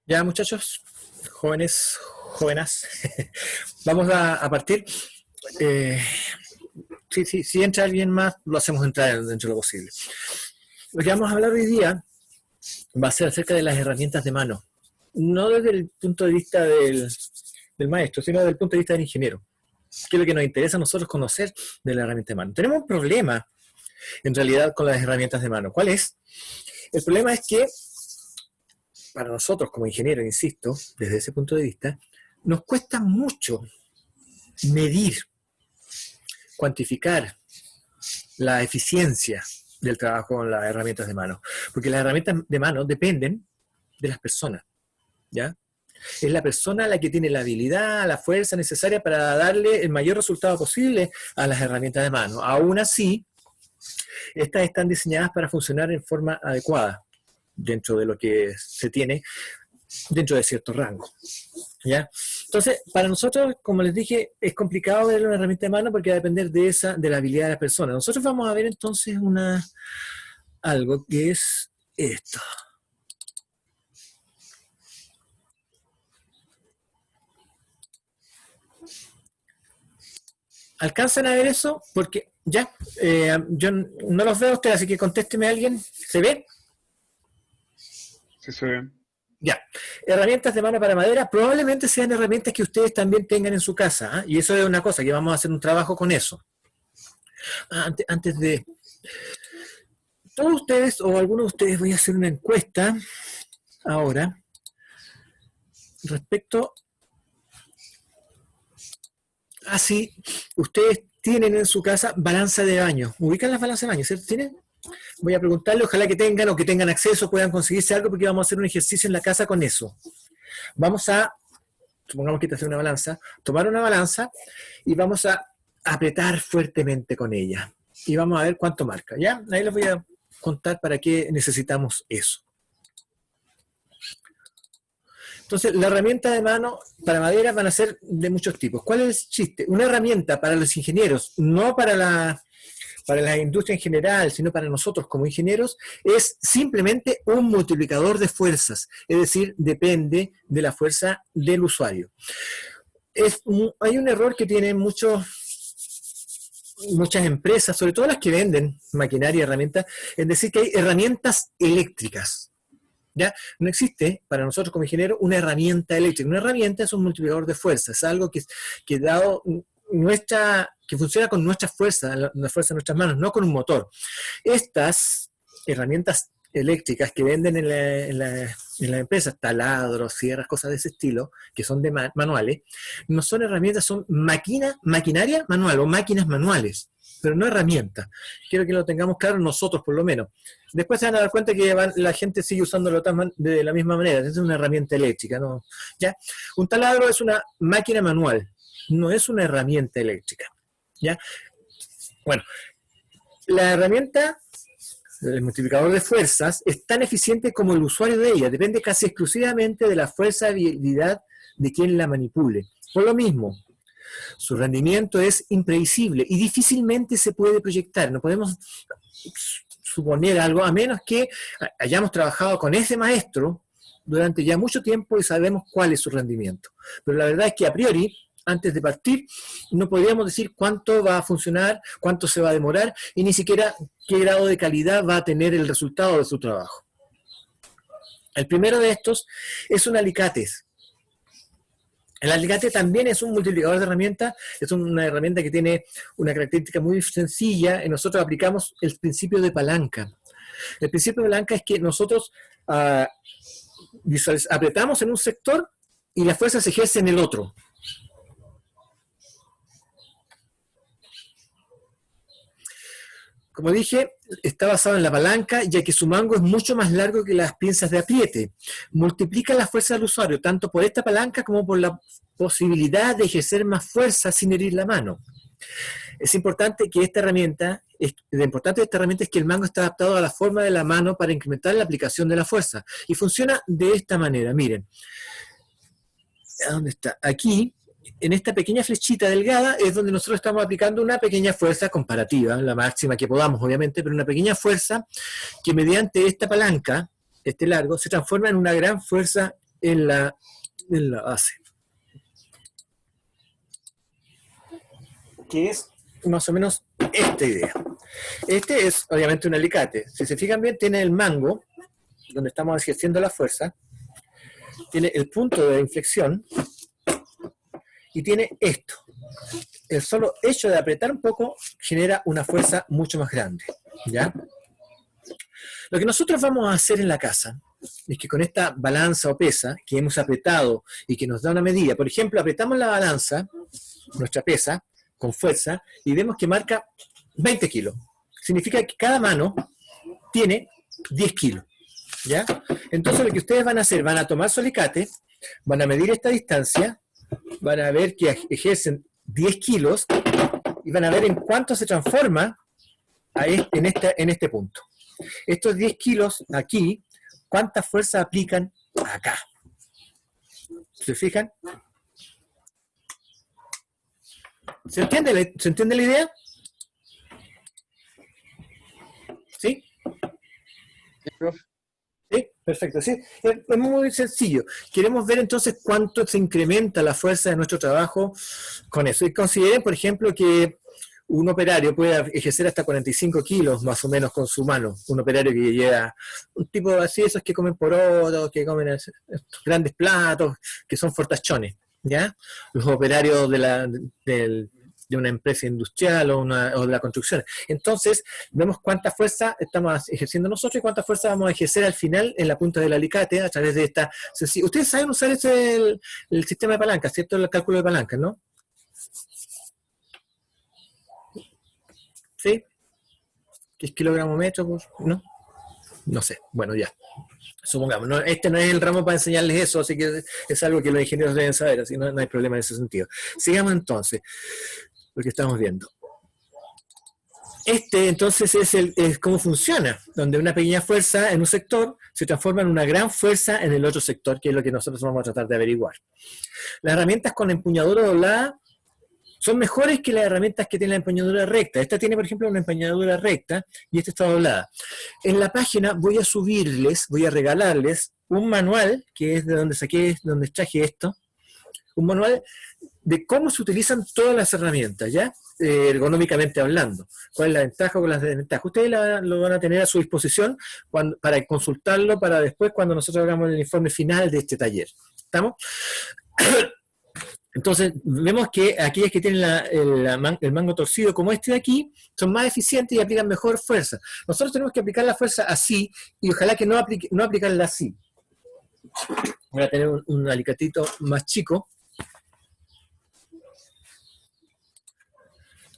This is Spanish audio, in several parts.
Ya, muchachos, jóvenes, jóvenes, vamos a partir. Eh, si entra alguien más, lo hacemos entrar dentro de lo posible. Lo que vamos a hablar hoy día va a ser acerca de las herramientas de mano. No desde el punto de vista del maestro, sino desde el punto de vista del ingeniero. ¿Qué es lo que nos interesa a nosotros conocer de la herramienta de mano? Tenemos un problema, en realidad, con las herramientas de mano. ¿Cuál es? El problema es que para nosotros como ingenieros, insisto, desde ese punto de vista, nos cuesta mucho medir, cuantificar la eficiencia del trabajo con las herramientas de mano. Porque las herramientas de mano dependen de las personas, ¿ya? Es la persona la que tiene la habilidad, la fuerza necesaria para darle el mayor resultado posible a las herramientas de mano. Aún así, estas están diseñadas para funcionar en forma adecuada dentro de lo que se tiene dentro de cierto rango, ¿ya? Entonces, para nosotros, como les dije, es complicado ver una herramienta de mano porque va a depender de la habilidad de la persona. Nosotros vamos a ver entonces algo que es esto. ¿Alcanzan a ver eso? Porque ya, yo no los veo a ustedes, así que contésteme a alguien. ¿Se ve? Sí, se ve. Ya. Herramientas de mano para madera probablemente sean herramientas que ustedes también tengan en su casa, ¿eh? Y eso es una cosa, que vamos a hacer un trabajo con eso. Antes de... Todos ustedes, o algunos de ustedes, voy a hacer una encuesta ahora respecto a si ustedes tienen en su casa balanza de baño. ¿Ubican las balanzas de baño? ¿Cierto? ¿Tienen? Voy a preguntarle, ojalá que tengan o que tengan acceso, puedan conseguirse algo, porque vamos a hacer un ejercicio en la casa con eso. Vamos a, supongamos que te hace una balanza, tomar una balanza y vamos a apretar fuertemente con ella. Y vamos a ver cuánto marca. ¿Ya? Ahí les voy a contar para qué necesitamos eso. Entonces, la herramienta de mano para madera van a ser de muchos tipos. ¿Cuál es el chiste? Una herramienta para los ingenieros, no para la industria en general, sino para nosotros como ingenieros, es simplemente un multiplicador de fuerzas, es decir, depende de la fuerza del usuario. Hay un error que tienen muchas empresas, sobre todo las que venden maquinaria y herramientas, es decir, que hay herramientas eléctricas. ¿Ya? No existe para nosotros como ingenieros una herramienta eléctrica. Una herramienta es un multiplicador de fuerzas, es algo que dado que funciona con nuestra fuerza, la fuerza de nuestras manos, no con un motor. Estas herramientas eléctricas que venden en las empresas, taladros, sierras, cosas de ese estilo, que son de manuales, no son herramientas, son maquinaria manual o máquinas manuales, pero no herramientas. Quiero que lo tengamos claro nosotros por lo menos. Después se van a dar cuenta que la gente sigue usándolo de la misma manera, es una herramienta eléctrica, ¿no? ¿Ya? Un taladro es una máquina manual, no es una herramienta eléctrica, ¿ya? Bueno, la herramienta, el multiplicador de fuerzas, es tan eficiente como el usuario de ella, depende casi exclusivamente de la fuerza y habilidad de quien la manipule. Por lo mismo, su rendimiento es imprevisible y difícilmente se puede proyectar. No podemos suponer algo a menos que hayamos trabajado con ese maestro durante ya mucho tiempo y sabemos cuál es su rendimiento. Pero la verdad es que a priori, antes de partir, no podríamos decir cuánto va a funcionar, cuánto se va a demorar y ni siquiera qué grado de calidad va a tener el resultado de su trabajo. El primero de estos es un alicate. El alicate también es un multiplicador de herramientas, es una herramienta que tiene una característica muy sencilla, y nosotros aplicamos el principio de palanca. El principio de palanca es que nosotros apretamos en un sector y la fuerza se ejerce en el otro. Como dije, está basado en la palanca, ya que su mango es mucho más largo que las pinzas de apriete. Multiplica la fuerza del usuario, tanto por esta palanca como por la posibilidad de ejercer más fuerza sin herir la mano. Es importante que esta herramienta, lo importante de esta herramienta es que el mango está adaptado a la forma de la mano para incrementar la aplicación de la fuerza. Y funciona de esta manera, miren. ¿Dónde está? Aquí, en esta pequeña flechita delgada es donde nosotros estamos aplicando una pequeña fuerza comparativa, la máxima que podamos obviamente, pero una pequeña fuerza que mediante esta palanca, este largo, se transforma en una gran fuerza en la base. Que es más o menos esta idea. Este es obviamente un alicate. Si se fijan bien, tiene el mango, donde estamos ejerciendo la fuerza, tiene el punto de inflexión, y tiene esto. El solo hecho de apretar un poco genera una fuerza mucho más grande, ¿ya? Lo que nosotros vamos a hacer en la casa es que con esta balanza o pesa que hemos apretado y que nos da una medida, por ejemplo, apretamos la balanza, nuestra pesa, con fuerza, y vemos que marca 20 kilos. Significa que cada mano tiene 10 kilos, ¿ya? Entonces lo que ustedes van a hacer, van a tomar su alicate, van a medir esta distancia, van a ver que ejercen 10 kilos y van a ver en cuánto se transforma en este punto. Estos 10 kilos aquí, ¿cuánta fuerza aplican acá? ¿Se fijan? ¿Se entiende la idea? ¿Sí? Sí, profe. Sí, perfecto. Sí, es muy sencillo. Queremos ver entonces cuánto se incrementa la fuerza de nuestro trabajo con eso. Y consideren, por ejemplo, que un operario puede ejercer hasta 45 kilos más o menos con su mano. Un operario que lleva un tipo así, esos que comen porotos, que comen estos grandes platos, que son fortachones, ¿ya? Los operarios de una empresa industrial o de la construcción. Entonces, vemos cuánta fuerza estamos ejerciendo nosotros y cuánta fuerza vamos a ejercer al final en la punta del alicate a través de esta... Ustedes saben usar el sistema de palancas, ¿cierto? El cálculo de palancas, ¿no? ¿Sí? ¿Qué es kilogramo metro? ¿No? No sé. Bueno, ya. Supongamos. No, este no es el ramo para enseñarles eso, así que es algo que los ingenieros deben saber, así que no hay problema en ese sentido. Sigamos entonces lo que estamos viendo. Este entonces es cómo funciona, donde una pequeña fuerza en un sector se transforma en una gran fuerza en el otro sector, que es lo que nosotros vamos a tratar de averiguar. Las herramientas con empuñadura doblada son mejores que las herramientas que tienen la empuñadura recta. Esta tiene, por ejemplo, una empuñadura recta y esta está doblada. En la página voy a regalarles un manual, que es de donde traje esto, un manual de cómo se utilizan todas las herramientas, ¿ya? Ergonómicamente hablando. ¿Cuál es la ventaja o las desventajas? Ustedes lo van a tener a su disposición para consultarlo para después cuando nosotros hagamos el informe final de este taller. ¿Estamos? Entonces, vemos que aquellas que tienen el mango torcido como este de aquí, son más eficientes y aplican mejor fuerza. Nosotros tenemos que aplicar la fuerza así, y ojalá que no aplicarla así. Voy a tener un alicatito más chico,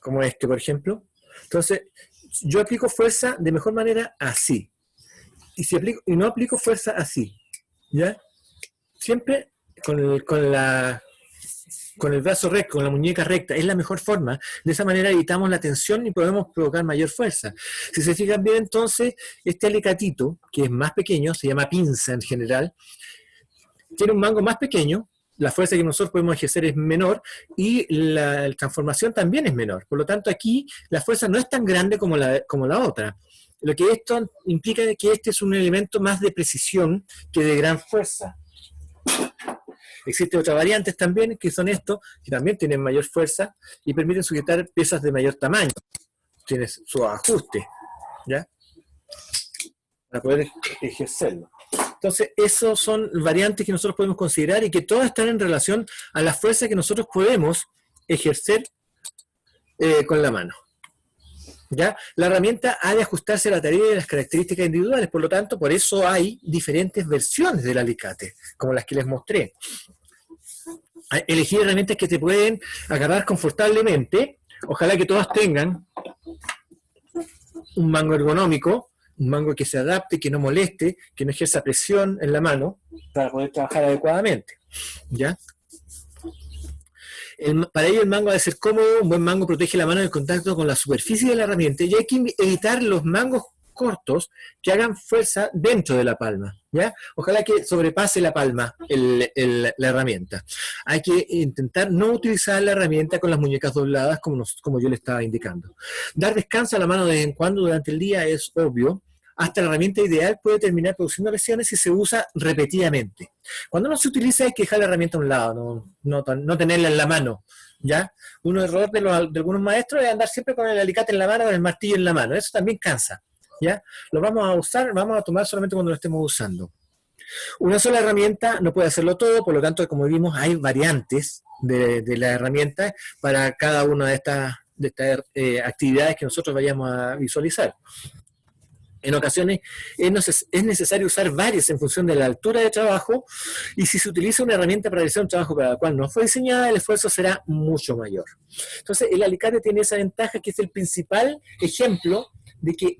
como este, por ejemplo. Entonces, yo aplico fuerza de mejor manera así. Y no aplico fuerza así, ¿ya? Siempre con el brazo recto, con la muñeca recta, es la mejor forma. De esa manera evitamos la tensión y podemos provocar mayor fuerza. Si se fijan bien, entonces, este alicatito, que es más pequeño, se llama pinza en general, tiene un mango más pequeño, la fuerza que nosotros podemos ejercer es menor y la transformación también es menor. Por lo tanto, aquí la fuerza no es tan grande como la otra. Lo que esto implica es que este es un elemento más de precisión que de gran fuerza. Existen otras variantes también, que son estos, que también tienen mayor fuerza y permiten sujetar piezas de mayor tamaño. Tiene su ajuste, ¿ya? Para poder ejercerlo. Entonces, esos son variantes que nosotros podemos considerar y que todas están en relación a la fuerza que nosotros podemos ejercer con la mano. ¿Ya? La herramienta ha de ajustarse a la tarea y a las características individuales, por lo tanto, por eso hay diferentes versiones del alicate, como las que les mostré. Elegir herramientas que te pueden agarrar confortablemente, ojalá que todas tengan un mango ergonómico, un mango que se adapte, que no moleste, que no ejerza presión en la mano, para poder trabajar adecuadamente, ¿ya? Para ello el mango ha de ser cómodo, un buen mango protege la mano del contacto con la superficie de la herramienta y hay que evitar los mangos cortos que hagan fuerza dentro de la palma, ¿ya? Ojalá que sobrepase la palma la herramienta. Hay que intentar no utilizar la herramienta con las muñecas dobladas como yo le estaba indicando. Dar descanso a la mano de vez en cuando durante el día es obvio. Hasta la herramienta ideal puede terminar produciendo lesiones si se usa repetidamente. Cuando no se utiliza hay que dejar la herramienta a un lado, no tenerla en la mano, ¿ya? Un error de algunos maestros es andar siempre con el alicate en la mano, con el martillo en la mano. Eso también cansa, ¿ya? Lo vamos a usar, vamos a tomar solamente cuando lo estemos usando. Una sola herramienta no puede hacerlo todo, por lo tanto, como vimos, hay variantes de la herramienta para cada una de estas actividades que nosotros vayamos a visualizar. En ocasiones es necesario usar varias en función de la altura de trabajo, y si se utiliza una herramienta para realizar un trabajo para el cual no fue diseñada, el esfuerzo será mucho mayor. Entonces, el alicate tiene esa ventaja, que es el principal ejemplo de que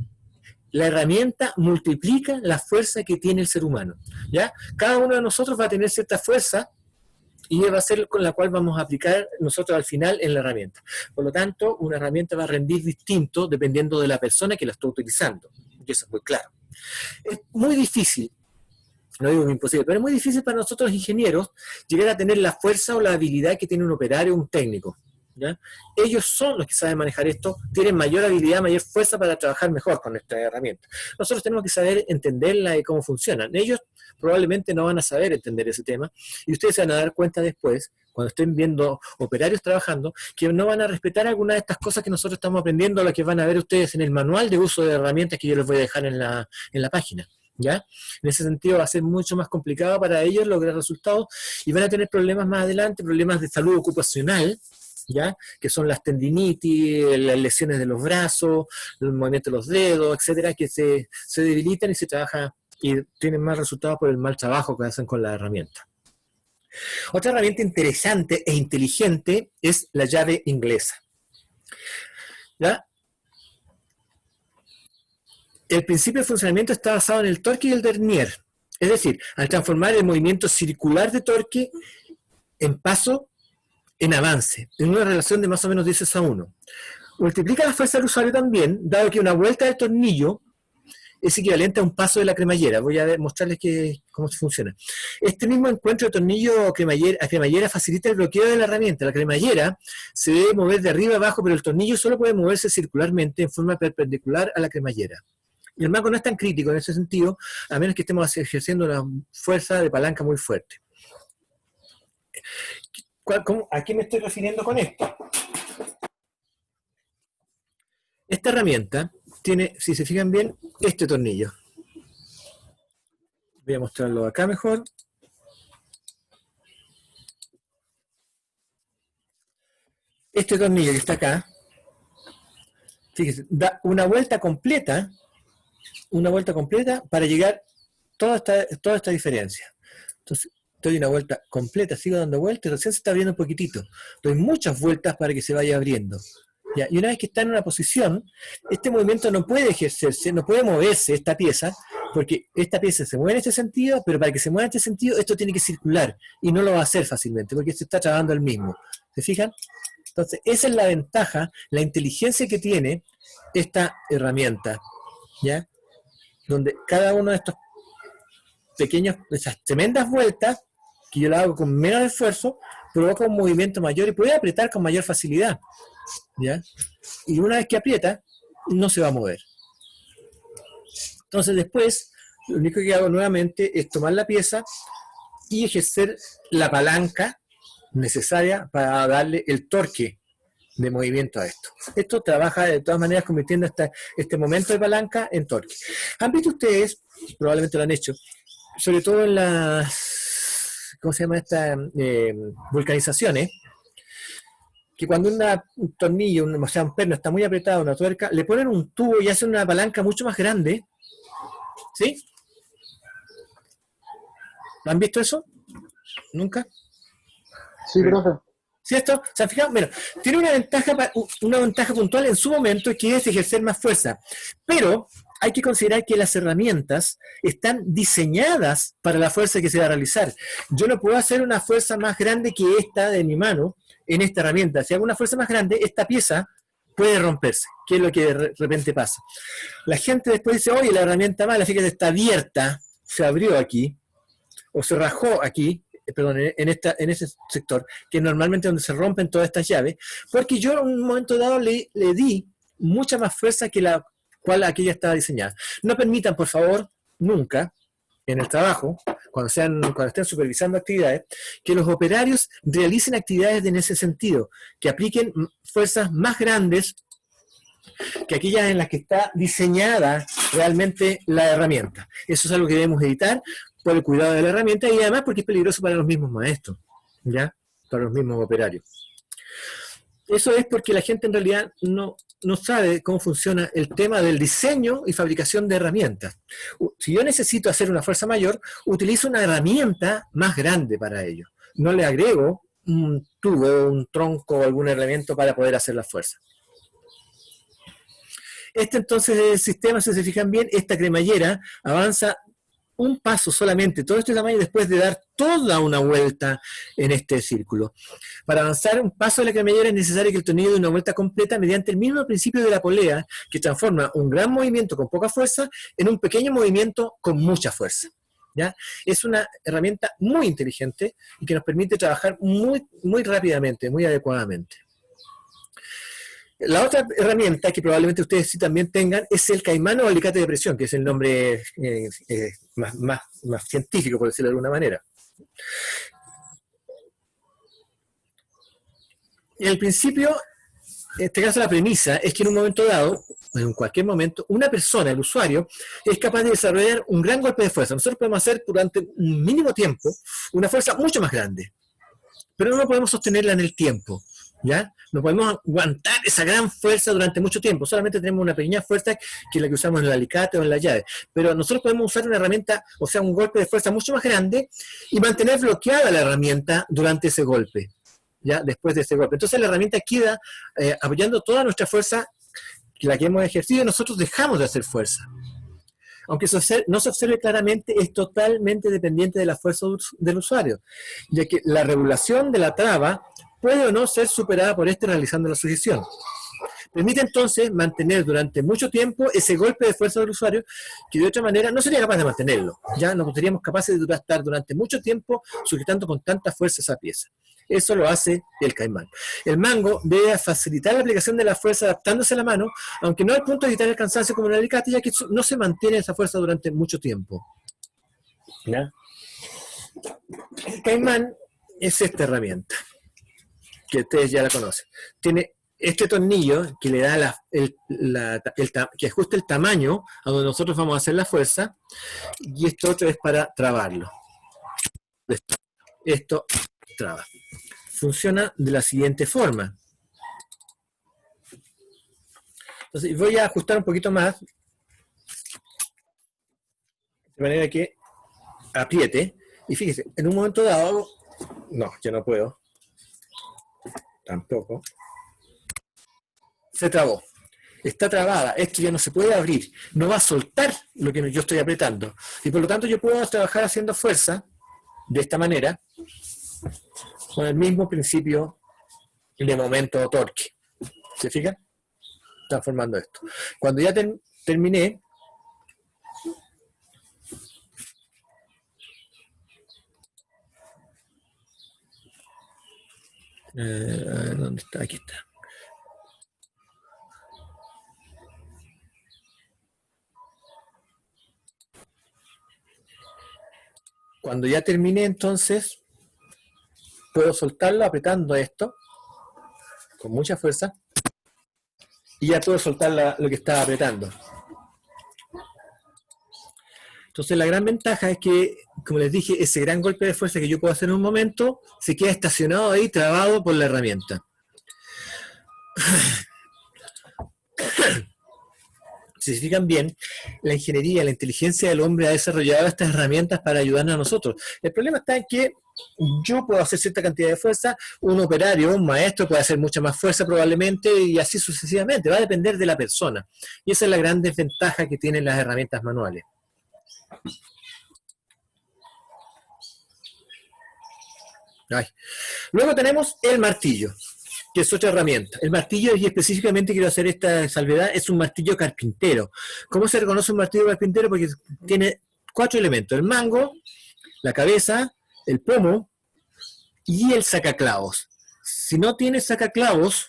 la herramienta multiplica la fuerza que tiene el ser humano, ¿ya? Cada uno de nosotros va a tener cierta fuerza y va a ser con la cual vamos a aplicar nosotros al final en la herramienta. Por lo tanto, una herramienta va a rendir distinto dependiendo de la persona que la está utilizando. Y eso es muy claro. Es muy difícil, no digo que imposible, pero es muy difícil para nosotros los ingenieros llegar a tener la fuerza o la habilidad que tiene un operario o un técnico, ¿ya? Ellos son los que saben manejar esto, tienen mayor habilidad, mayor fuerza para trabajar mejor con esta herramienta. Nosotros tenemos que saber entenderla y cómo funcionan. Ellos probablemente no van a saber entender ese tema, y ustedes se van a dar cuenta después, cuando estén viendo operarios trabajando, que no van a respetar algunas de estas cosas que nosotros estamos aprendiendo, las que van a ver ustedes en el manual de uso de herramientas que yo les voy a dejar en la página, ¿ya? En ese sentido va a ser mucho más complicado para ellos lograr resultados, y van a tener problemas más adelante, problemas de salud ocupacional, ¿ya? Que son las tendinitis, las lesiones de los brazos, el movimiento de los dedos, etcétera, que se debilitan y se trabaja y tienen más resultados por el mal trabajo que hacen con la herramienta. Otra herramienta interesante e inteligente es la llave inglesa, ¿ya? El principio de funcionamiento está basado en el torque y el vernier, es decir, al transformar el movimiento circular de torque en paso en avance, en una relación de más o menos 10:1. Multiplica la fuerza del usuario también, dado que una vuelta del tornillo es equivalente a un paso de la cremallera. Voy a mostrarles cómo funciona. Este mismo encuentro de tornillo a cremallera facilita el bloqueo de la herramienta. La cremallera se debe mover de arriba a abajo, pero el tornillo solo puede moverse circularmente en forma perpendicular a la cremallera. Y el mango no es tan crítico en ese sentido, a menos que estemos ejerciendo una fuerza de palanca muy fuerte. ¿A qué me estoy refiriendo con esto? Esta herramienta tiene, si se fijan bien, este tornillo. Voy a mostrarlo acá mejor. Este tornillo que está acá, fíjense, da una vuelta completa para llegar toda esta diferencia. Entonces, doy una vuelta completa, sigo dando vueltas y recién se está abriendo un poquitito. Doy muchas vueltas para que se vaya abriendo. ¿Ya? Y una vez que está en una posición, este movimiento no puede ejercerse, no puede moverse esta pieza, porque esta pieza se mueve en este sentido, pero para que se mueva en este sentido, esto tiene que circular, y no lo va a hacer fácilmente, porque se está trabajando el mismo. ¿Se fijan? Entonces, esa es la ventaja, la inteligencia que tiene esta herramienta, ¿ya? Donde cada uno de estos pequeños, esas tremendas vueltas, que yo la hago con menos esfuerzo, provoca un movimiento mayor y puede apretar con mayor facilidad, ¿ya? Y una vez que aprieta, no se va a mover. Entonces después, lo único que hago nuevamente es tomar la pieza y ejercer la palanca necesaria para darle el torque de movimiento a esto. Esto trabaja de todas maneras convirtiendo este momento de palanca en torque. ¿Han visto ustedes, probablemente lo han hecho, sobre todo en las, ¿cómo se llama esta? Vulcanizaciones, que cuando un tornillo, o sea, un perno está muy apretado, una tuerca, le ponen un tubo y hacen una palanca mucho más grande, ¿sí? ¿Han visto eso? ¿Nunca? Sí, profe. ¿Sí esto? ¿Se han fijado? Bueno, tiene una ventaja puntual en su momento, que es ejercer más fuerza, pero hay que considerar que las herramientas están diseñadas para la fuerza que se va a realizar. Yo no puedo hacer una fuerza más grande que esta de mi mano en esta herramienta. Si hago una fuerza más grande, esta pieza puede romperse. ¿Qué es lo que de repente pasa? La gente después dice, oye, la herramienta mala, fíjate, está abierta, se abrió aquí, o se rajó aquí, perdón, en ese sector, que es normalmente donde se rompen todas estas llaves, porque yo en un momento dado le di mucha más fuerza que la cual aquella estaba diseñada. No permitan, por favor, nunca, en el trabajo, cuando estén supervisando actividades, que los operarios realicen actividades en ese sentido, que apliquen fuerzas más grandes que aquellas en las que está diseñada realmente la herramienta. Eso es algo que debemos evitar por el cuidado de la herramienta y además porque es peligroso para los mismos maestros, ¿ya? Para los mismos operarios. Eso es porque la gente en realidad no sabe cómo funciona el tema del diseño y fabricación de herramientas. Si yo necesito hacer una fuerza mayor, utilizo una herramienta más grande para ello. No le agrego un tubo, un tronco o algún herramienta para poder hacer la fuerza. Entonces el sistema, si se fijan bien, esta cremallera avanza un paso solamente, todo este tamaño, después de dar toda una vuelta en este círculo. Para avanzar un paso de la cremallera es necesario que el tornillo dé una vuelta completa mediante el mismo principio de la polea, que transforma un gran movimiento con poca fuerza en un pequeño movimiento con mucha fuerza. ¿Ya? Es una herramienta muy inteligente y que nos permite trabajar muy, muy rápidamente, muy adecuadamente. La otra herramienta que probablemente ustedes sí también tengan es el caimán o alicate de presión, que es el nombre más científico, por decirlo de alguna manera. En el principio, en este caso la premisa es que en un momento dado, en cualquier momento, una persona, el usuario, es capaz de desarrollar un gran golpe de fuerza. Nosotros podemos hacer durante un mínimo tiempo una fuerza mucho más grande, pero no podemos sostenerla en el tiempo. ¿Ya? No podemos aguantar esa gran fuerza durante mucho tiempo, solamente tenemos una pequeña fuerza que es la que usamos en el alicate o en la llave, pero nosotros podemos usar una herramienta, o sea, un golpe de fuerza mucho más grande y mantener bloqueada la herramienta durante ese golpe, ¿ya? Después de ese golpe. Entonces la herramienta queda apoyando toda nuestra fuerza, la que hemos ejercido, y nosotros dejamos de hacer fuerza. Aunque no se observe claramente, es totalmente dependiente de la fuerza del usuario, ya que la regulación de la traba puede o no ser superada por este realizando la sujeción. Permite entonces mantener durante mucho tiempo ese golpe de fuerza del usuario, que de otra manera no sería capaz de mantenerlo. Ya no seríamos capaces de estar durante mucho tiempo sujetando con tanta fuerza esa pieza. Eso lo hace el caimán. El mango debe facilitar la aplicación de la fuerza adaptándose a la mano, aunque no al punto de evitar el cansancio como en el alicate, ya que no se mantiene esa fuerza durante mucho tiempo. ¿Ya? El caimán es esta herramienta, que ustedes ya la conocen. Tiene este tornillo que le da que ajusta el tamaño a donde nosotros vamos a hacer la fuerza, y esto otro es para trabarlo. Esto traba. Funciona de la siguiente forma. Entonces voy a ajustar un poquito más, de manera que apriete, y fíjese, en un momento dado, no, ya no puedo, tampoco, se trabó. Está trabada, esto ya no se puede abrir, no va a soltar lo que yo estoy apretando, y por lo tanto yo puedo trabajar haciendo fuerza de esta manera, con el mismo principio de momento o torque. ¿Se fijan? Transformando esto. Cuando ya terminé, ¿dónde está? Aquí está. Cuando ya terminé, entonces, puedo soltarlo apretando esto con mucha fuerza y ya puedo soltar lo que estaba apretando. Entonces la gran ventaja es que, como les dije, ese gran golpe de fuerza que yo puedo hacer en un momento se queda estacionado ahí, trabado por la herramienta. Si se fijan bien, la ingeniería, la inteligencia del hombre ha desarrollado estas herramientas para ayudarnos a nosotros. El problema está en que yo puedo hacer cierta cantidad de fuerza, un operario, un maestro puede hacer mucha más fuerza probablemente, y así sucesivamente. Va a depender de la persona. Y esa es la gran desventaja que tienen las herramientas manuales. Ay. Luego tenemos el martillo. que es otra herramienta. El martillo, y específicamente quiero hacer esta salvedad, es un martillo carpintero. ¿Cómo se reconoce un martillo carpintero? Porque tiene 4 elementos: el mango, la cabeza, el pomo y el sacaclavos. Si no tiene sacaclavos,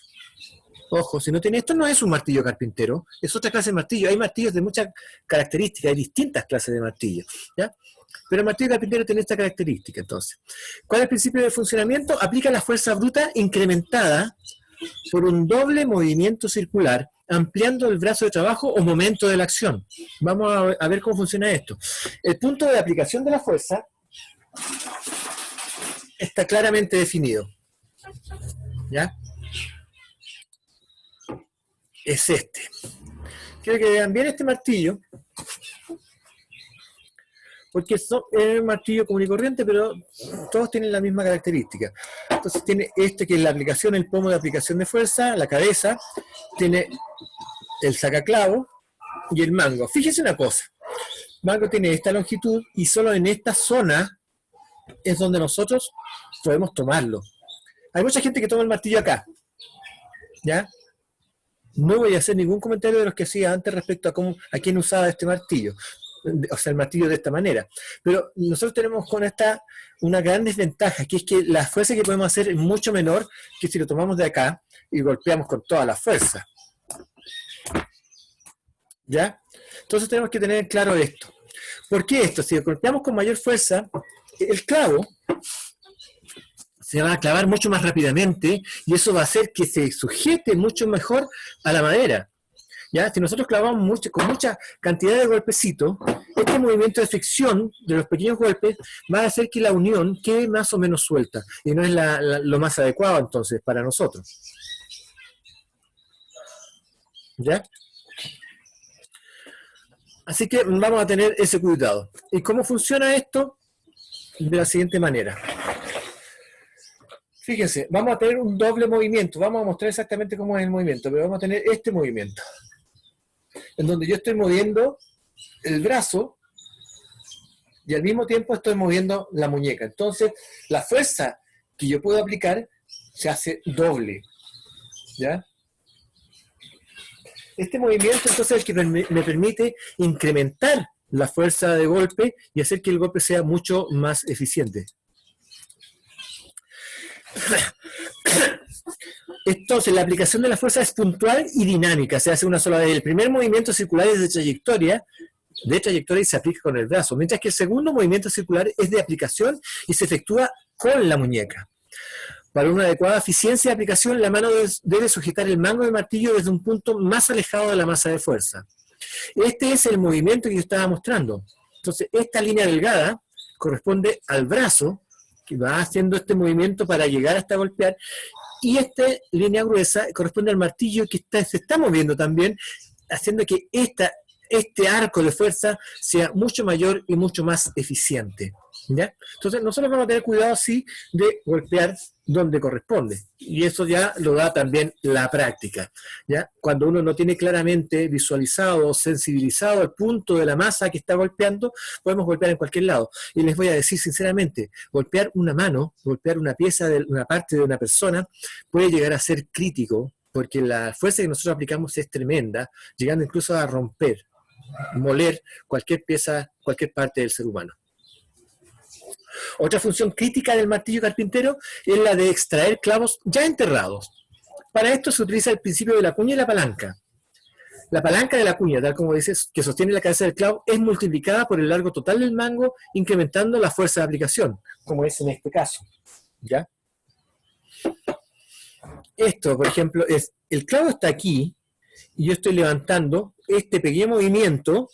ojo, si no tiene esto, no es un martillo carpintero, es otra clase de martillo. Hay martillos de muchas características, hay distintas clases de martillos, ¿ya? Pero el martillo carpintero tiene esta característica, entonces. ¿Cuál es el principio de funcionamiento? Aplica la fuerza bruta incrementada por un doble movimiento circular, ampliando el brazo de trabajo o momento de la acción. Vamos a ver cómo funciona esto. El punto de aplicación de la fuerza está claramente definido, ¿ya? Es este. Quiero que vean bien este martillo, porque es un martillo común y corriente, pero todos tienen la misma característica. Entonces tiene este que es la aplicación, el pomo de aplicación de fuerza, la cabeza, tiene el sacaclavo y el mango. Fíjense una cosa, el mango tiene esta longitud y solo en esta zona es donde nosotros podemos tomarlo. Hay mucha gente que toma el martillo acá, ¿ya? No voy a hacer ningún comentario de los que hacía antes respecto a quién usaba este martillo, o sea, el martillo de esta manera. Pero nosotros tenemos con esta una gran desventaja, que es que la fuerza que podemos hacer es mucho menor que si lo tomamos de acá y golpeamos con toda la fuerza. ¿Ya? Entonces tenemos que tener claro esto. ¿Por qué esto? Si golpeamos con mayor fuerza, el clavo se va a clavar mucho más rápidamente y eso va a hacer que se sujete mucho mejor a la madera. ¿Ya? Si nosotros clavamos con mucha cantidad de golpecitos, este movimiento de fricción de los pequeños golpes va a hacer que la unión quede más o menos suelta y no es lo más adecuado entonces para nosotros. ¿Ya? Así que vamos a tener ese cuidado. ¿Y cómo funciona esto? De la siguiente manera. Fíjense, vamos a tener un doble movimiento. Vamos a mostrar exactamente cómo es el movimiento, pero vamos a tener este movimiento, en donde yo estoy moviendo el brazo y al mismo tiempo estoy moviendo la muñeca. Entonces, la fuerza que yo puedo aplicar se hace doble. ¿Ya? Este movimiento entonces es el que me permite incrementar la fuerza de golpe y hacer que el golpe sea mucho más eficiente. Entonces, la aplicación de la fuerza es puntual y dinámica, se hace una sola vez. El primer movimiento circular es de trayectoria y se aplica con el brazo, mientras que el segundo movimiento circular es de aplicación y se efectúa con la muñeca. Para una adecuada eficiencia de aplicación, la mano debe sujetar el mango del martillo desde un punto más alejado de la masa de fuerza. Este es el movimiento que yo estaba mostrando. Entonces, esta línea delgada corresponde al brazo, que va haciendo este movimiento para llegar hasta golpear, y esta línea gruesa corresponde al martillo que se está moviendo también, haciendo que este arco de fuerza sea mucho mayor y mucho más eficiente. ¿Ya? Entonces nosotros vamos a tener cuidado sí de golpear donde corresponde, y eso ya lo da también la práctica, ¿ya? Cuando uno no tiene claramente visualizado o sensibilizado el punto de la masa que está golpeando, podemos golpear en cualquier lado. Y les voy a decir sinceramente, golpear una mano, golpear una pieza de una parte de una persona puede llegar a ser crítico, porque la fuerza que nosotros aplicamos es tremenda, llegando incluso a romper, moler cualquier pieza, cualquier parte del ser humano. Otra función crítica del martillo carpintero es la de extraer clavos ya enterrados. Para esto se utiliza el principio de la cuña y la palanca. La palanca de la cuña, tal como dices, que sostiene la cabeza del clavo, es multiplicada por el largo total del mango, incrementando la fuerza de aplicación, como es en este caso. ¿Ya? Esto, por ejemplo, es, el clavo está aquí, y yo estoy levantando este pequeño movimiento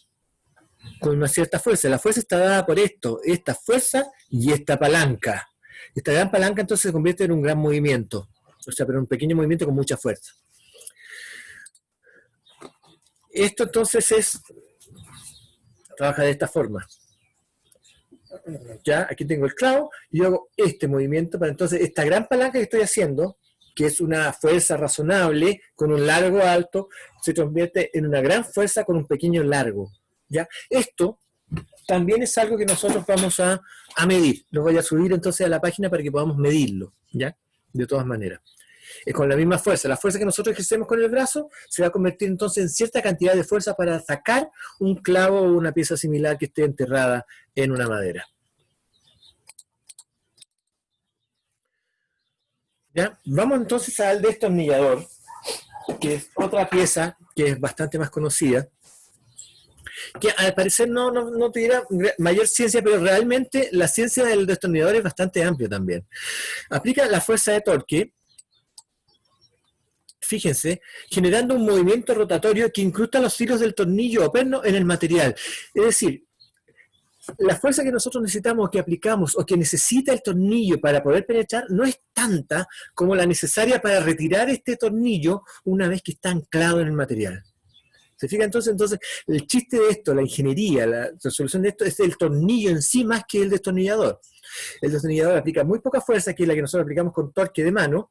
con una cierta fuerza. La fuerza está dada por esto, esta fuerza y esta palanca. Esta gran palanca entonces se convierte en un gran movimiento, o sea, pero un pequeño movimiento con mucha fuerza. Esto entonces trabaja de esta forma. Ya, aquí tengo el clavo y yo hago este movimiento para entonces esta gran palanca que estoy haciendo, que es una fuerza razonable con un largo alto, se convierte en una gran fuerza con un pequeño largo. ¿Ya? Esto también es algo que nosotros vamos a medir. Lo voy a subir entonces a la página para que podamos medirlo, ¿ya? De todas maneras. con la misma fuerza. La fuerza que nosotros ejercemos con el brazo se va a convertir entonces en cierta cantidad de fuerza para sacar un clavo o una pieza similar que esté enterrada en una madera. ¿Ya? Vamos entonces al destornillador, que es otra pieza que es bastante más conocida, que al parecer no tuviera mayor ciencia, pero realmente la ciencia del destornillador es bastante amplia también. Aplica la fuerza de torque, fíjense, generando un movimiento rotatorio que incrusta los filos del tornillo o perno en el material. Es decir, la fuerza que nosotros necesitamos, que aplicamos o que necesita el tornillo para poder penetrar no es tanta como la necesaria para retirar este tornillo una vez que está anclado en el material. ¿Se fija? Entonces, el chiste de esto, la ingeniería, la resolución de esto es el tornillo en sí más que el destornillador. El destornillador aplica muy poca fuerza, que es la que nosotros aplicamos con torque de mano,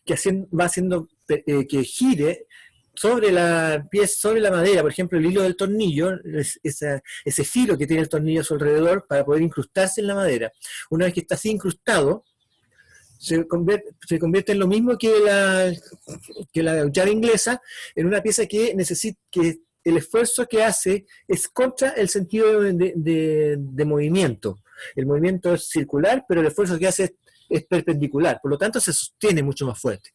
que va haciendo que gire sobre la pieza, sobre la madera, por ejemplo, el hilo del tornillo, ese filo que tiene el tornillo a su alrededor para poder incrustarse en la madera. Una vez que está así incrustado, se convierte en lo mismo que la llave inglesa, en una pieza que necesita, que el esfuerzo que hace es contra el sentido de movimiento. El movimiento es circular, pero el esfuerzo que hace es perpendicular, por lo tanto se sostiene mucho más fuerte.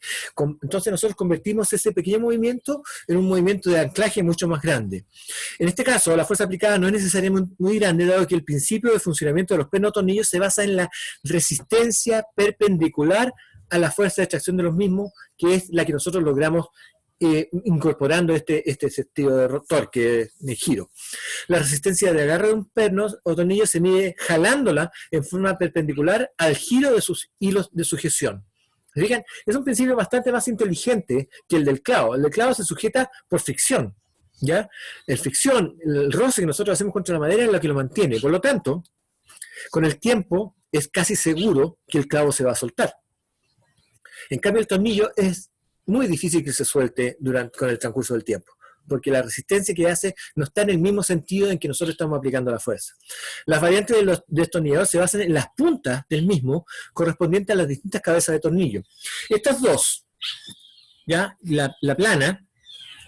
Entonces nosotros convertimos ese pequeño movimiento en un movimiento de anclaje mucho más grande. En este caso, la fuerza aplicada no es necesariamente muy grande, dado que el principio de funcionamiento de los pernotornillos se basa en la resistencia perpendicular a la fuerza de extracción de los mismos, que es la que nosotros logramos incorporando este sentido de torque, de giro. La resistencia de agarre de un perno o tornillo se mide jalándola en forma perpendicular al giro de sus hilos de sujeción. ¿Fijan? Es un principio bastante más inteligente que el del clavo. El del clavo se sujeta por fricción, ¿ya? El fricción, el roce que nosotros hacemos contra la madera es lo que lo mantiene. Por lo tanto, con el tiempo es casi seguro que el clavo se va a soltar. En cambio, el tornillo es muy difícil que se suelte con el transcurso del tiempo, porque la resistencia que hace no está en el mismo sentido en que nosotros estamos aplicando la fuerza. Las variantes de los destornilladores se basan en las puntas del mismo, correspondientes a las distintas cabezas de tornillo. Estas dos, ¿ya? La plana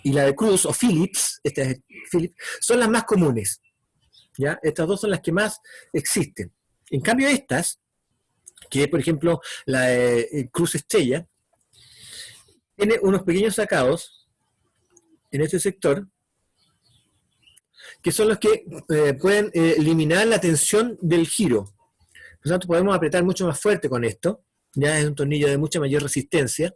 y la de Cruz o Phillips, esta es Phillips, son las más comunes, ¿ya? Estas dos son las que más existen. En cambio estas, que por ejemplo la de Cruz Estrella, tiene unos pequeños sacados en este sector, que son los que pueden eliminar la tensión del giro. Por lo tanto, podemos apretar mucho más fuerte con esto. Ya es un tornillo de mucha mayor resistencia.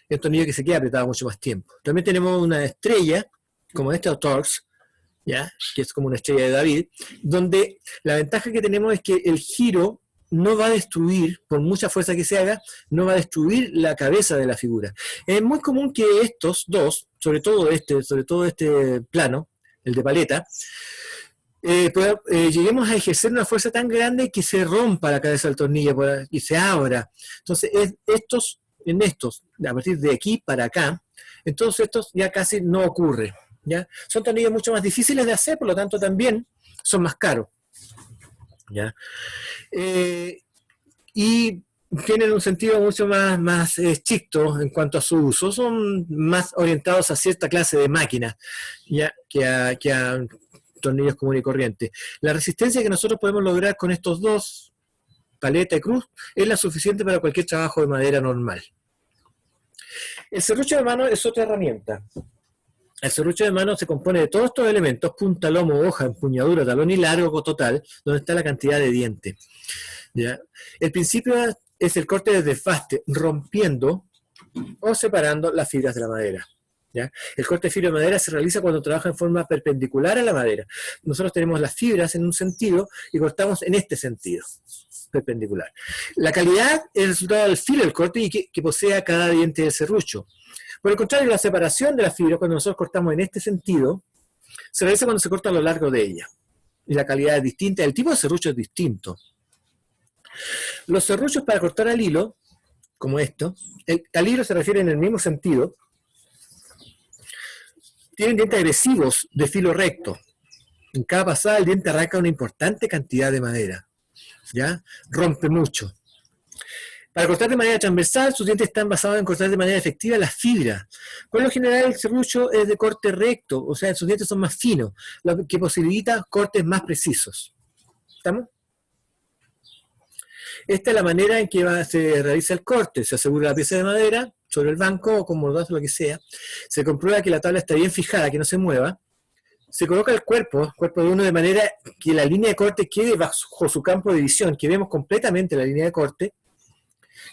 Es un tornillo que se queda apretado mucho más tiempo. También tenemos una estrella, como esta o Torx, ¿ya? Que es como una estrella de David, donde la ventaja que tenemos es que el giro no va a destruir, por mucha fuerza que se haga, no va a destruir la cabeza de la figura. Es muy común que estos dos, sobre todo este plano, el de paleta, lleguemos a ejercer una fuerza tan grande que se rompa la cabeza del tornillo y se abra. Entonces, a partir de aquí para acá, entonces estos ya casi no ocurre, ¿ya? Son tornillos mucho más difíciles de hacer, por lo tanto también son más caros, ¿ya? Y tienen un sentido mucho más estricto en cuanto a su uso. Son más orientados a cierta clase de máquinas, ¿ya? que a tornillos comunes y corrientes. La resistencia que nosotros podemos lograr con estos dos, paleta y cruz, es la suficiente para cualquier trabajo de madera normal. El serrucho de mano es otra herramienta. El serrucho de mano se compone de todos estos elementos: punta, lomo, hoja, empuñadura, talón y largo total, donde está la cantidad de dientes, ¿ya? El principio es el corte de desbaste, rompiendo o separando las fibras de la madera, ¿ya? El corte de fibra de madera se realiza cuando trabaja en forma perpendicular a la madera. Nosotros tenemos las fibras en un sentido y cortamos en este sentido, perpendicular. La calidad es el resultado del filo del corte y que posea cada diente del serrucho. Por el contrario, la separación de las fibras, cuando nosotros cortamos en este sentido, se realiza cuando se corta a lo largo de ella. Y la calidad es distinta, el tipo de serrucho es distinto. Los serruchos para cortar al hilo, como esto, al hilo se refiere en el mismo sentido, tienen dientes agresivos de filo recto. En cada pasada el diente arranca una importante cantidad de madera, ¿ya? Rompe mucho. Para cortar de manera transversal, sus dientes están basados en cortar de manera efectiva las fibras. Por lo general, el serrucho es de corte recto, o sea, sus dientes son más finos, lo que posibilita cortes más precisos. ¿Estamos? Esta es la manera en que se realiza el corte. Se asegura la pieza de madera sobre el banco o con mordaza, lo que sea. Se comprueba que la tabla está bien fijada, que no se mueva. Se coloca el cuerpo de uno de manera que la línea de corte quede bajo su campo de visión, que vemos completamente la línea de corte.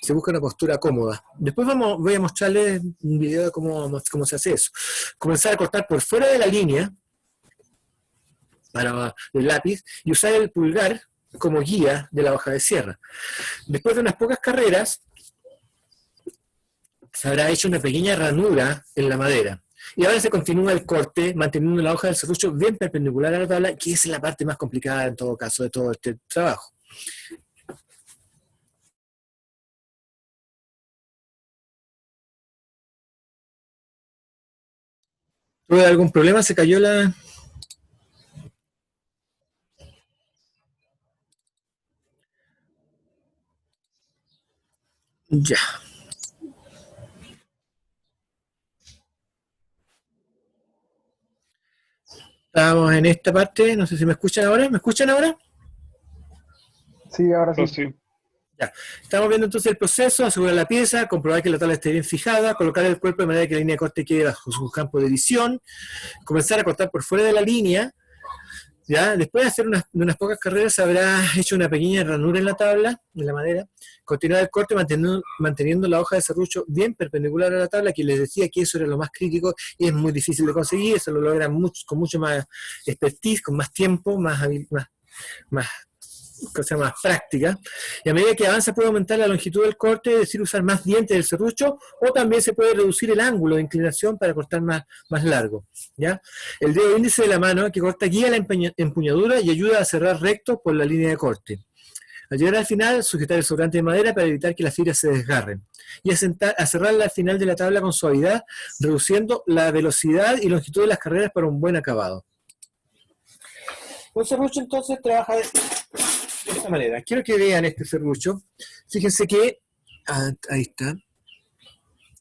Se busca una postura cómoda. Después voy a mostrarles un video de cómo se hace eso. Comenzar a cortar por fuera de la línea para el lápiz y usar el pulgar como guía de la hoja de sierra. Después de unas pocas carreras, se habrá hecho una pequeña ranura en la madera. Y ahora se continúa el corte, manteniendo la hoja del serrucho bien perpendicular a la tabla, que es la parte más complicada en todo caso de todo este trabajo. ¿Tuve algún problema? ¿Se cayó la...? Ya. Estamos en esta parte, no sé si me escuchan ahora. ¿Me escuchan ahora? Sí, ahora sí. Oh, sí. Ya. Estamos viendo entonces el proceso, asegurar la pieza, comprobar que la tabla esté bien fijada, colocar el cuerpo de manera que la línea de corte quede bajo su campo de visión, comenzar a cortar por fuera de la línea. ¿Ya? Después de hacer unas pocas carreras, habrá hecho una pequeña ranura en la tabla, en la madera, continuar el corte manteniendo la hoja de serrucho bien perpendicular a la tabla, que les decía que eso era lo más crítico y es muy difícil de conseguir, eso lo logran con mucho más expertise, con más tiempo, más cosa más práctica, y a medida que avanza puede aumentar la longitud del corte, es decir, usar más dientes del serrucho, o también se puede reducir el ángulo de inclinación para cortar más largo, ¿ya? El dedo índice de la mano que corta guía la empuñadura y ayuda a cerrar recto por la línea de corte. Al llegar al final, sujetar el sobrante de madera para evitar que las fibras se desgarren, y a cerrarla al final de la tabla con suavidad, reduciendo la velocidad y longitud de las carreras para un buen acabado. Un serrucho entonces trabaja de esta manera. Quiero que vean este serrucho. Fíjense que... ahí está.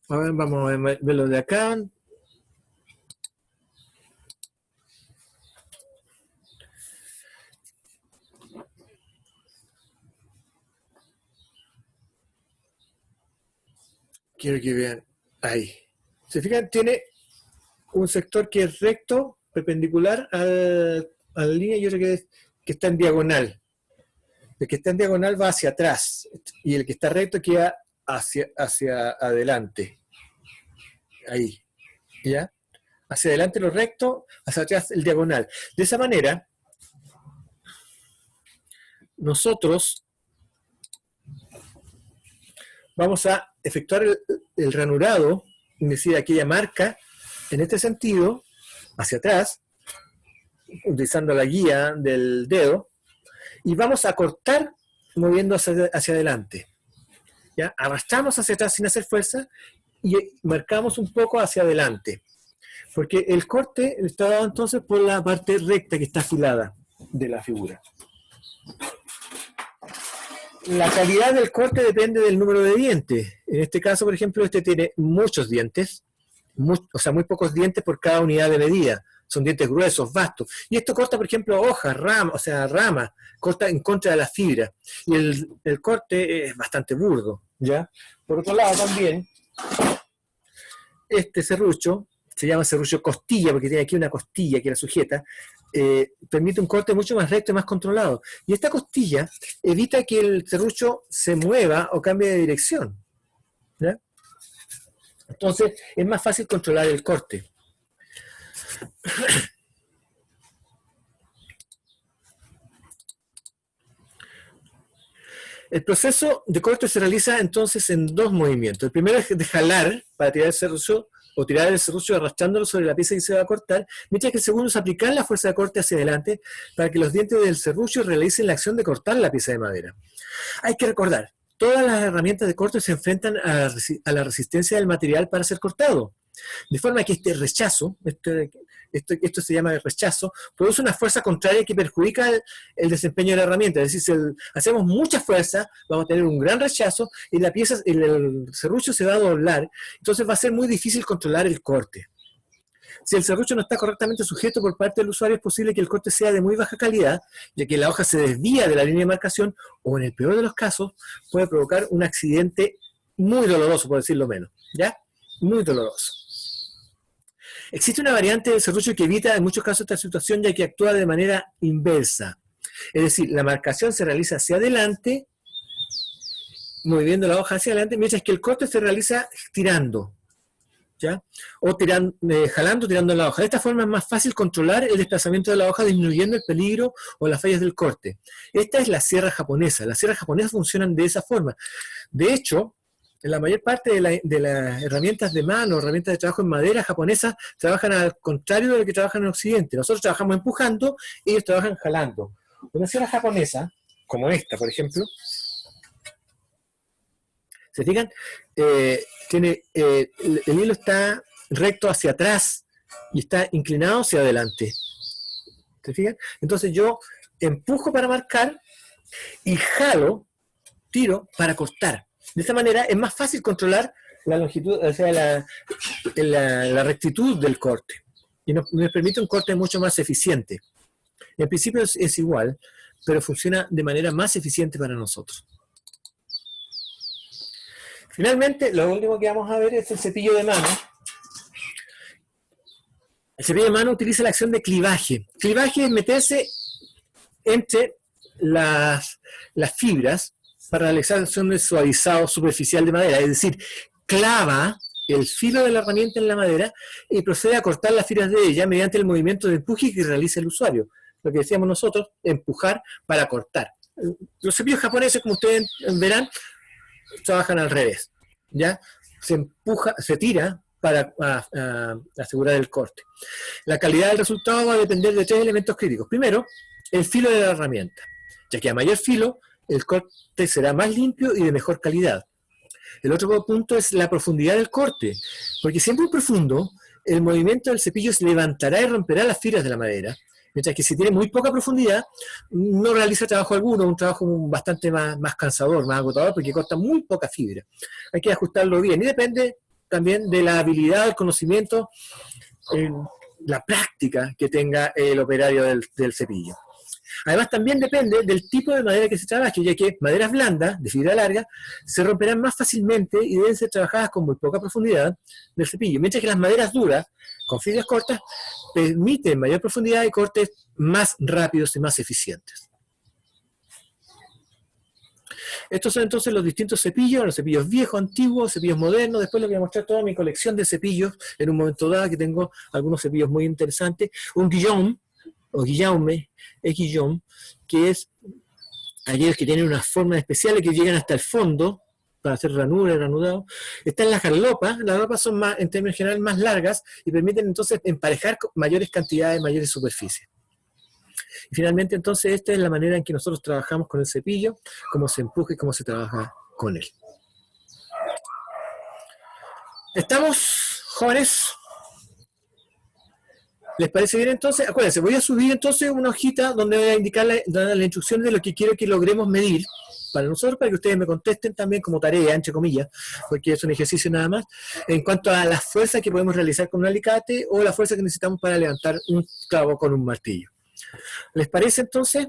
A ver, vamos a verlo de acá. Quiero que vean. Ahí. ¿Se fijan? Tiene un sector que es recto, perpendicular a la línea, y otro que está en diagonal. El que está en diagonal va hacia atrás y el que está recto queda hacia adelante. Ahí. ¿Ya? Hacia adelante lo recto, hacia atrás el diagonal. De esa manera, nosotros vamos a efectuar el ranurado, es decir, aquella marca en este sentido, hacia atrás, utilizando la guía del dedo, y vamos a cortar moviendo hacia adelante. ¿Ya? Arrastramos hacia atrás sin hacer fuerza y marcamos un poco hacia adelante. Porque el corte está dado entonces por la parte recta que está afilada de la figura. La calidad del corte depende del número de dientes. En este caso, por ejemplo, este tiene muchos dientes, o sea, muy pocos dientes por cada unidad de medida. Son dientes gruesos, vastos. Y esto corta, por ejemplo, hojas, ramas, corta en contra de la fibra. Y el corte es bastante burdo, ¿ya? Por otro lado, también, este serrucho, se llama serrucho costilla, porque tiene aquí una costilla que la sujeta, permite un corte mucho más recto y más controlado. Y esta costilla evita que el serrucho se mueva o cambie de dirección, ¿ya? Entonces, es más fácil controlar el corte. El proceso de corte se realiza entonces en dos movimientos. El primero es de jalar para tirar el serrucho, o tirar el serrucho arrastrándolo sobre la pieza que se va a cortar, mientras que el segundo es aplicar la fuerza de corte hacia adelante para que los dientes del serrucho realicen la acción de cortar la pieza de madera. Hay que recordar, todas las herramientas de corte se enfrentan a la resistencia del material para ser cortado, de forma que este rechazo, esto se llama rechazo, produce una fuerza contraria que perjudica el desempeño de la herramienta. Es decir, si hacemos mucha fuerza, vamos a tener un gran rechazo y la pieza, el serrucho se va a doblar, entonces va a ser muy difícil controlar el corte. Si el serrucho no está correctamente sujeto por parte del usuario, es posible que el corte sea de muy baja calidad, ya que la hoja se desvía de la línea de marcación, o en el peor de los casos, puede provocar un accidente muy doloroso, por decirlo menos, ¿ya? Muy doloroso. Existe una variante del serrucho que evita en muchos casos esta situación, ya que actúa de manera inversa. Es decir, la marcación se realiza hacia adelante, moviendo la hoja hacia adelante, mientras que el corte se realiza tirando, ¿ya? O jalando, tirando la hoja. De esta forma es más fácil controlar el desplazamiento de la hoja, disminuyendo el peligro o las fallas del corte. Esta es la sierra japonesa. Las sierras japonesas funcionan de esa forma. De hecho, en la mayor parte de las herramientas de mano, herramientas de trabajo en madera japonesas, trabajan al contrario de lo que trabajan en Occidente. Nosotros trabajamos empujando, ellos trabajan jalando. Una sierra japonesa, como esta, por ejemplo, ¿se fijan? El hilo está recto hacia atrás y está inclinado hacia adelante. ¿Se fijan? Entonces yo empujo para marcar y jalo, tiro para cortar. De esta manera es más fácil controlar la longitud, o sea, la rectitud del corte. Y nos permite un corte mucho más eficiente. En principio es igual, pero funciona de manera más eficiente para nosotros. Finalmente, lo último que vamos a ver es el cepillo de mano. El cepillo de mano utiliza la acción de clivaje. Clivaje es meterse entre las fibras para realizar la acción de suavizado superficial de madera. Es decir, clava el filo de la herramienta en la madera y procede a cortar las fibras de ella mediante el movimiento de empuje que realiza el usuario. Lo que decíamos nosotros, empujar para cortar. Los cepillos japoneses, como ustedes verán, trabajan al revés, ¿ya? Se empuja, se tira para asegurar el corte. La calidad del resultado va a depender de tres elementos críticos. Primero, el filo de la herramienta, ya que a mayor filo, el corte será más limpio y de mejor calidad. El otro punto es la profundidad del corte, porque siempre profundo, el movimiento del cepillo se levantará y romperá las fibras de la madera, mientras que si tiene muy poca profundidad, no realiza trabajo alguno, un trabajo bastante más cansador, más agotador, porque corta muy poca fibra. Hay que ajustarlo bien, y depende también de la habilidad, el conocimiento, la práctica que tenga el operario del cepillo. Además, también depende del tipo de madera que se trabaje, ya que maderas blandas, de fibra larga, se romperán más fácilmente y deben ser trabajadas con muy poca profundidad del cepillo, mientras que las maderas duras, con fibras cortas, permiten mayor profundidad y cortes más rápidos y más eficientes. Estos son entonces los distintos cepillos, los cepillos viejos, antiguos, cepillos modernos. Después les voy a mostrar toda mi colección de cepillos en un momento dado, que tengo algunos cepillos muy interesantes. Un Guillaume, o Guillaume, que es aquellos que tienen unas formas especiales que llegan hasta el fondo para hacer ranura, ranudado. Están las garlopas son más, en términos generales más largas y permiten entonces emparejar mayores cantidades, mayores superficies. Y finalmente entonces esta es la manera en que nosotros trabajamos con el cepillo, cómo se empuja y cómo se trabaja con él. ¿Estamos, jóvenes? ¿Les parece bien entonces? Acuérdense, voy a subir entonces una hojita donde voy a indicar las instrucciones de lo que quiero que logremos medir para nosotros, para que ustedes me contesten también como tarea, entre comillas, porque es un ejercicio nada más, en cuanto a las fuerzas que podemos realizar con un alicate o la fuerza que necesitamos para levantar un clavo con un martillo. ¿Les parece entonces?